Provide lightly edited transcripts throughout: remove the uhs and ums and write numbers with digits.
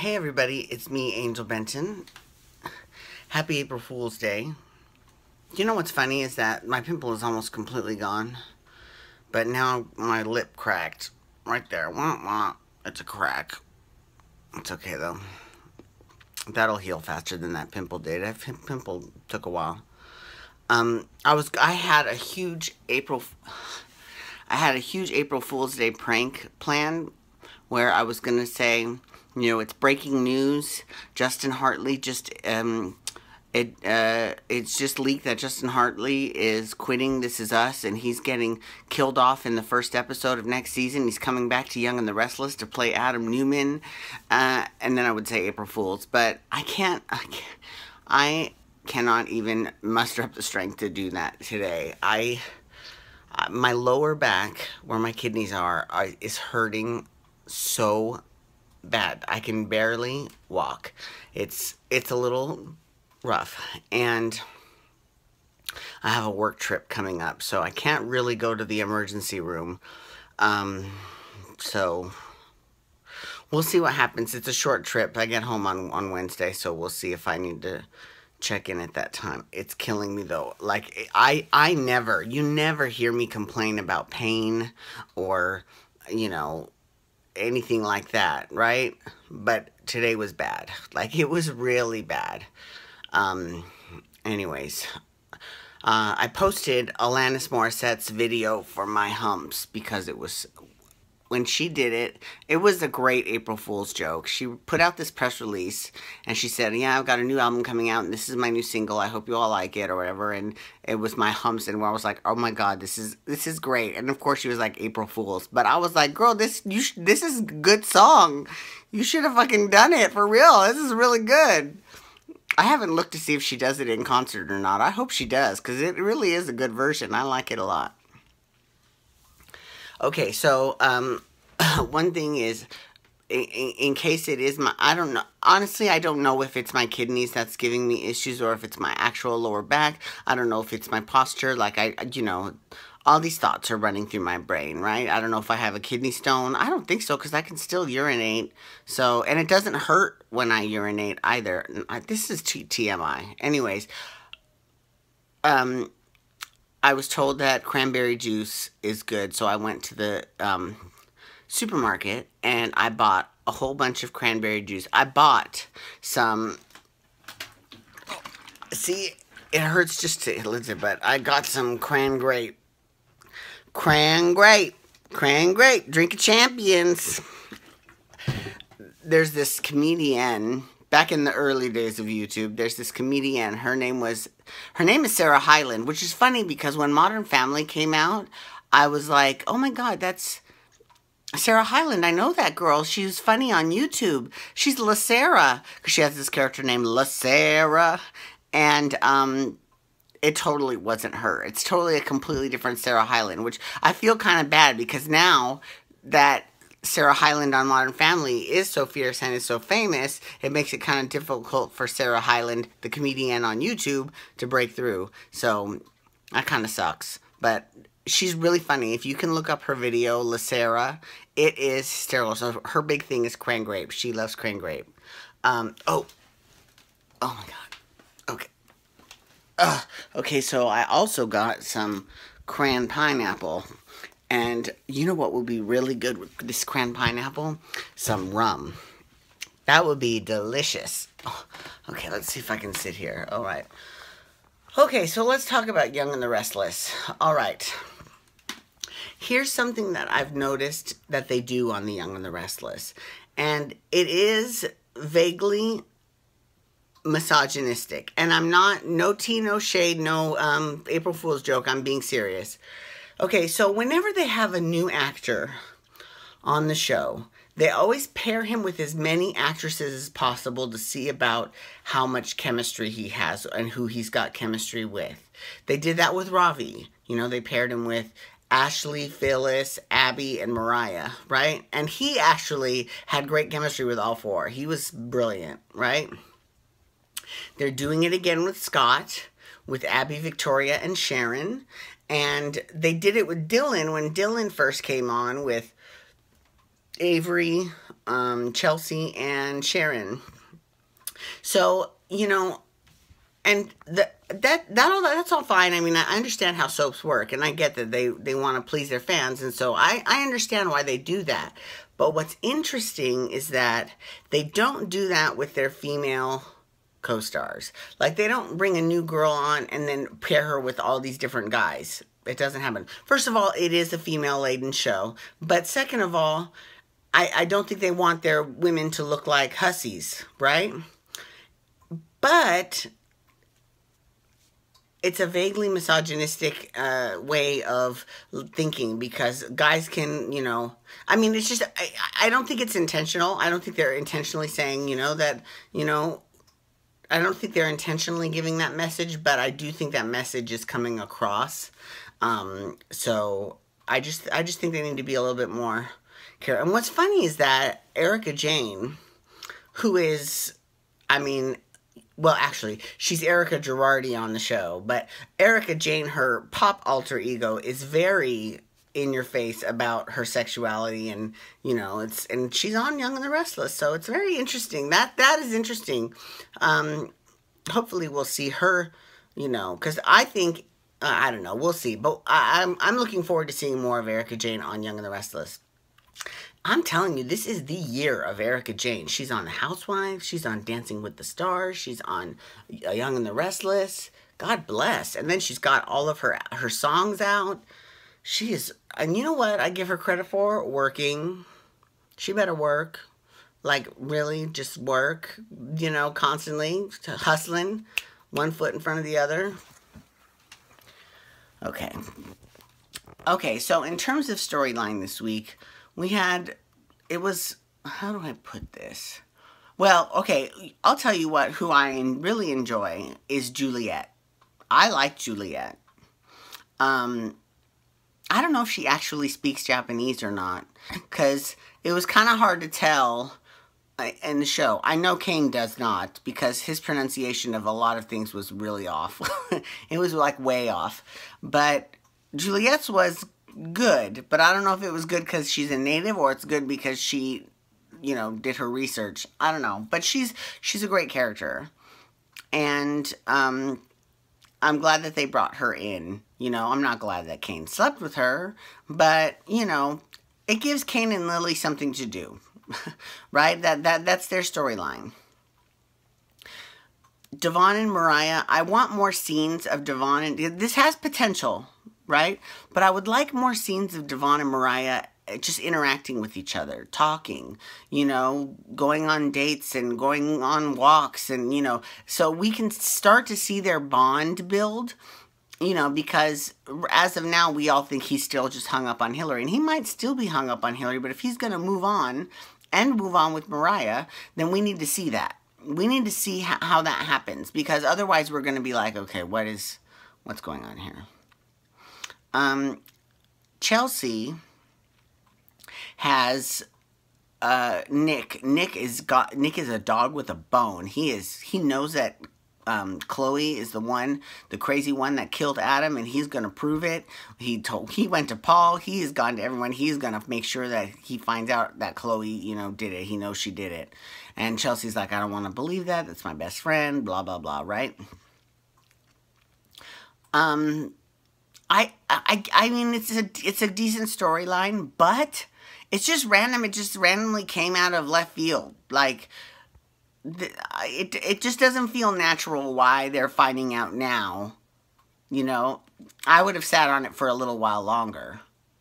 Hey everybody, it's me, Angel Benton. Happy April Fool's Day. You know what's funny is that my pimple is almost completely gone, but now my lip cracked right there. Wah, wah. It's a crack. It's okay though. That'll heal faster than that pimple did. That pimple took a while. I had a huge April Fool's Day prank planned where I was gonna say, it's breaking news. Justin Hartley it's just leaked that Justin Hartley is quitting This Is Us, and he's getting killed off in the first episode of next season. He's coming back to Young and the Restless to play Adam Newman, and then I would say April Fools, but I cannot even muster up the strength to do that today. My lower back, where my kidneys are, is hurting so bad. I can barely walk. It's a little rough, and I have a work trip coming up, so I can't really go to the emergency room. So we'll see what happens. It's a short trip. I get home on Wednesday, so we'll see if I need to check in at that time. It's killing me though. Like you never hear me complain about pain or, anything like that, right? But today was bad. Like, it was really bad. Anyways, I posted Alanis Morissette's video for my humps because when she did it, it was a great April Fool's joke. She put out this press release, and she said, yeah, I've got a new album coming out, and this is my new single. I hope you all like it, or whatever. And it was my humps, and I was like, oh my God, this is great. And of course, she was like, April Fool's. But I was like, girl, this is a good song. You should have fucking done it, for real. This is really good. I haven't looked to see if she does it in concert or not. I hope she does, because it really is a good version. I like it a lot. Okay, so, one thing is, in case it is I don't know. Honestly, I don't know if it's my kidneys that's giving me issues or if it's my actual lower back. I don't know if it's my posture. Like, all these thoughts are running through my brain, right? I don't know if I have a kidney stone. I don't think so, because I can still urinate. So, and it doesn't hurt when I urinate either. This is TMI. Anyways, I was told that cranberry juice is good, so I went to the supermarket and I bought a whole bunch of cranberry juice. I bought some. See, it hurts just to listen, but I got some cran grape. Drink of champions. There's this comedian. Back in the early days of YouTube, there's this comedian. Her name is Sarah Hyland, which is funny because when Modern Family came out, I was like, oh my God, that's Sarah Hyland. I know that girl. She was funny on YouTube. She's La Sarah, because she has this character named La Sarah, and it totally wasn't her. It's totally a completely different Sarah Hyland, which I feel kind of bad because now that Sarah Hyland on Modern Family is so fierce and is so famous, it makes it kind of difficult for Sarah Hyland, the comedian on YouTube, to break through. So that kind of sucks. But she's really funny. If you can look up her video, La Sarah, it is hysterical. So her big thing is cran grape. She loves cran grape. Oh my God. Okay. Okay, so I also got some cran pineapple. And you know what would be really good with this cran pineapple? Some rum. That would be delicious. Oh, okay, let's see if I can sit here. All right. Okay, so let's talk about Young and the Restless. All right. Here's something that I've noticed that they do on the Young and the Restless. And it is vaguely misogynistic. And I'm not, no tea, no shade, no April Fool's joke. I'm being serious. Okay, so whenever they have a new actor on the show, they always pair him with as many actresses as possible to see about how much chemistry he has and who he's got chemistry with. They did that with Ravi. They paired him with Ashley, Phyllis, Abby, and Mariah, right? And he actually had great chemistry with all four. He was brilliant, right? They're doing it again with Scott, with Abby, Victoria, and Sharon. And they did it with Dylan when Dylan first came on with Avery, Chelsea and Sharon. So, you know, and that's all fine. I mean, I understand how soaps work, and I get that they want to please their fans, and so I understand why they do that. But what's interesting is that they don't do that with their female co-stars. Like, they don't bring a new girl on and then pair her with all these different guys. It doesn't happen. First of all, it is a female-laden show. But second of all, I don't think they want their women to look like hussies, right? But it's a vaguely misogynistic way of thinking, because guys can, you know, I mean, it's just, I don't think it's intentional. I don't think they're intentionally saying, you know, that, you know, I don't think they're intentionally giving that message, but I do think that message is coming across. So I just think they need to be a little bit more careful. And what's funny is that Erika Jayne, who is, I mean, well, actually, she's Erica Girardi on the show, but Erika Jayne, her pop alter ego, is very in your face about her sexuality, and, you know, and she's on Young and the Restless, so it's very interesting. That is interesting. Hopefully we'll see her, you know, because I think, I don't know, we'll see, but I'm looking forward to seeing more of Erika Jayne on Young and the Restless. I'm telling you, this is the year of Erika Jayne. She's on The Housewives. She's on Dancing with the Stars. She's on Young and the Restless. God bless. And then she's got all of her songs out. She is, and you know what I give her credit for? Working. She better work. Like, really, just work, you know, constantly, hustling, one foot in front of the other. Okay. Okay, so in terms of storyline this week, we had, it was, how do I put this? Well, okay, I'll tell you what, who I really enjoy is Juliet. I like Juliet. I don't know if she actually speaks Japanese or not, because it was kind of hard to tell in the show. I know Kane does not, because his pronunciation of a lot of things was really off. It was like way off. But Juliet's was good, but I don't know if it was good because she's a native, or it's good because she, you know, did her research. I don't know, but she's a great character, and I'm glad that they brought her in. You know, I'm not glad that Kane slept with her, but, you know, it gives Kane and Lily something to do, right? That's their storyline. Devon and Mariah, I want more scenes of Devon, and this has potential, right? But I would like more scenes of Devon and Mariah just interacting with each other, talking, you know, going on dates and going on walks, and, you know, so we can start to see their bond build, you know, because as of now, we all think he's still just hung up on Hillary, and he might still be hung up on Hillary, but if he's going to move on and move on with Mariah, then we need to see that. We need to see how that happens, because otherwise we're going to be like, okay, what's going on here? Chelsea has Nick. Nick is a dog with a bone. He knows that Chloe is the crazy one that killed Adam, and he's gonna prove it. He went to Paul. He has gone to everyone. He's gonna make sure that he finds out that Chloe, you know, did it. He knows she did it. And Chelsea's like, I don't want to believe that. That's my best friend. Blah blah blah. Right? I mean, it's a decent storyline, but it's just random. It just randomly came out of left field. Like, it just doesn't feel natural why they're finding out now. You know, I would have sat on it for a little while longer.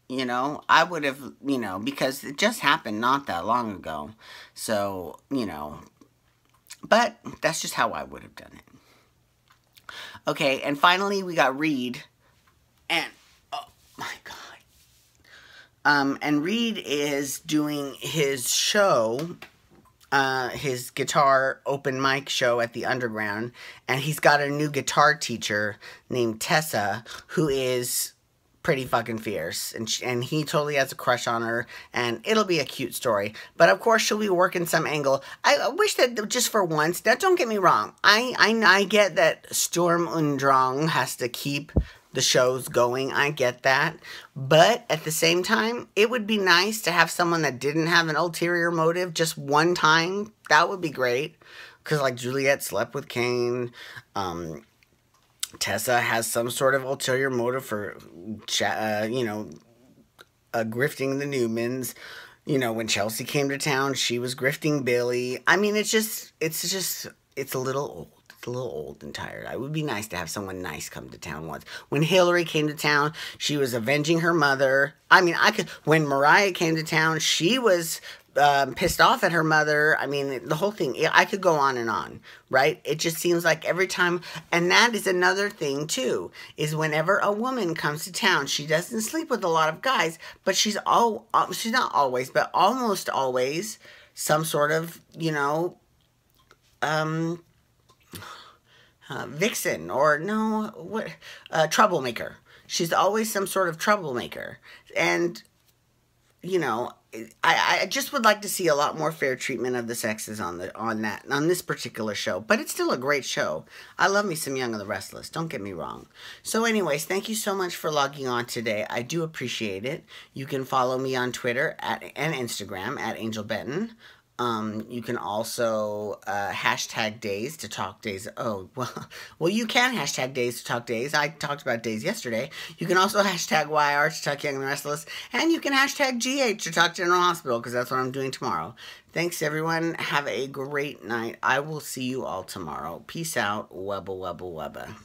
You know, I would have, you know, because it just happened not that long ago. So, you know, but that's just how I would have done it. Okay, and finally we got Reed. And, oh my God. And Reed is doing his show, his guitar open mic show at the Underground. And he's got a new guitar teacher named Tessa, who is pretty fucking fierce. And he totally has a crush on her. And it'll be a cute story. But of course, she'll be working some angle. I wish that just for once, now don't get me wrong. I get that Storm und Drang has to keep the show's going. I get that. But at the same time, it would be nice to have someone that didn't have an ulterior motive just one time. That would be great. Because, like, Juliet slept with Kane. Tessa has some sort of ulterior motive for, grifting the Newmans. You know, when Chelsea came to town, she was grifting Billy. I mean, it's a little old. It's a little old and tired. It would be nice to have someone nice come to town once. When Hillary came to town, she was avenging her mother. I mean, when Mariah came to town, she was pissed off at her mother. I mean, the whole thing, I could go on, right? It just seems like every time, and that is another thing too, is whenever a woman comes to town, she doesn't sleep with a lot of guys, but she's not always, but almost always some sort of, vixen, or troublemaker. She's always some sort of troublemaker. And, I just would like to see a lot more fair treatment of the sexes on this particular show. But it's still a great show. I love me some Young and the Restless. Don't get me wrong. So anyways, thank you so much for logging on today. I do appreciate it. You can follow me on Twitter and Instagram at Angel Benton. You can also hashtag days to talk days. Oh, well, you can hashtag days to talk days. I talked about days yesterday. You can also hashtag YR to talk Young and the Restless. And you can hashtag GH to talk General Hospital, because that's what I'm doing tomorrow. Thanks, everyone. Have a great night. I will see you all tomorrow. Peace out. Wubba, wubba, wubba.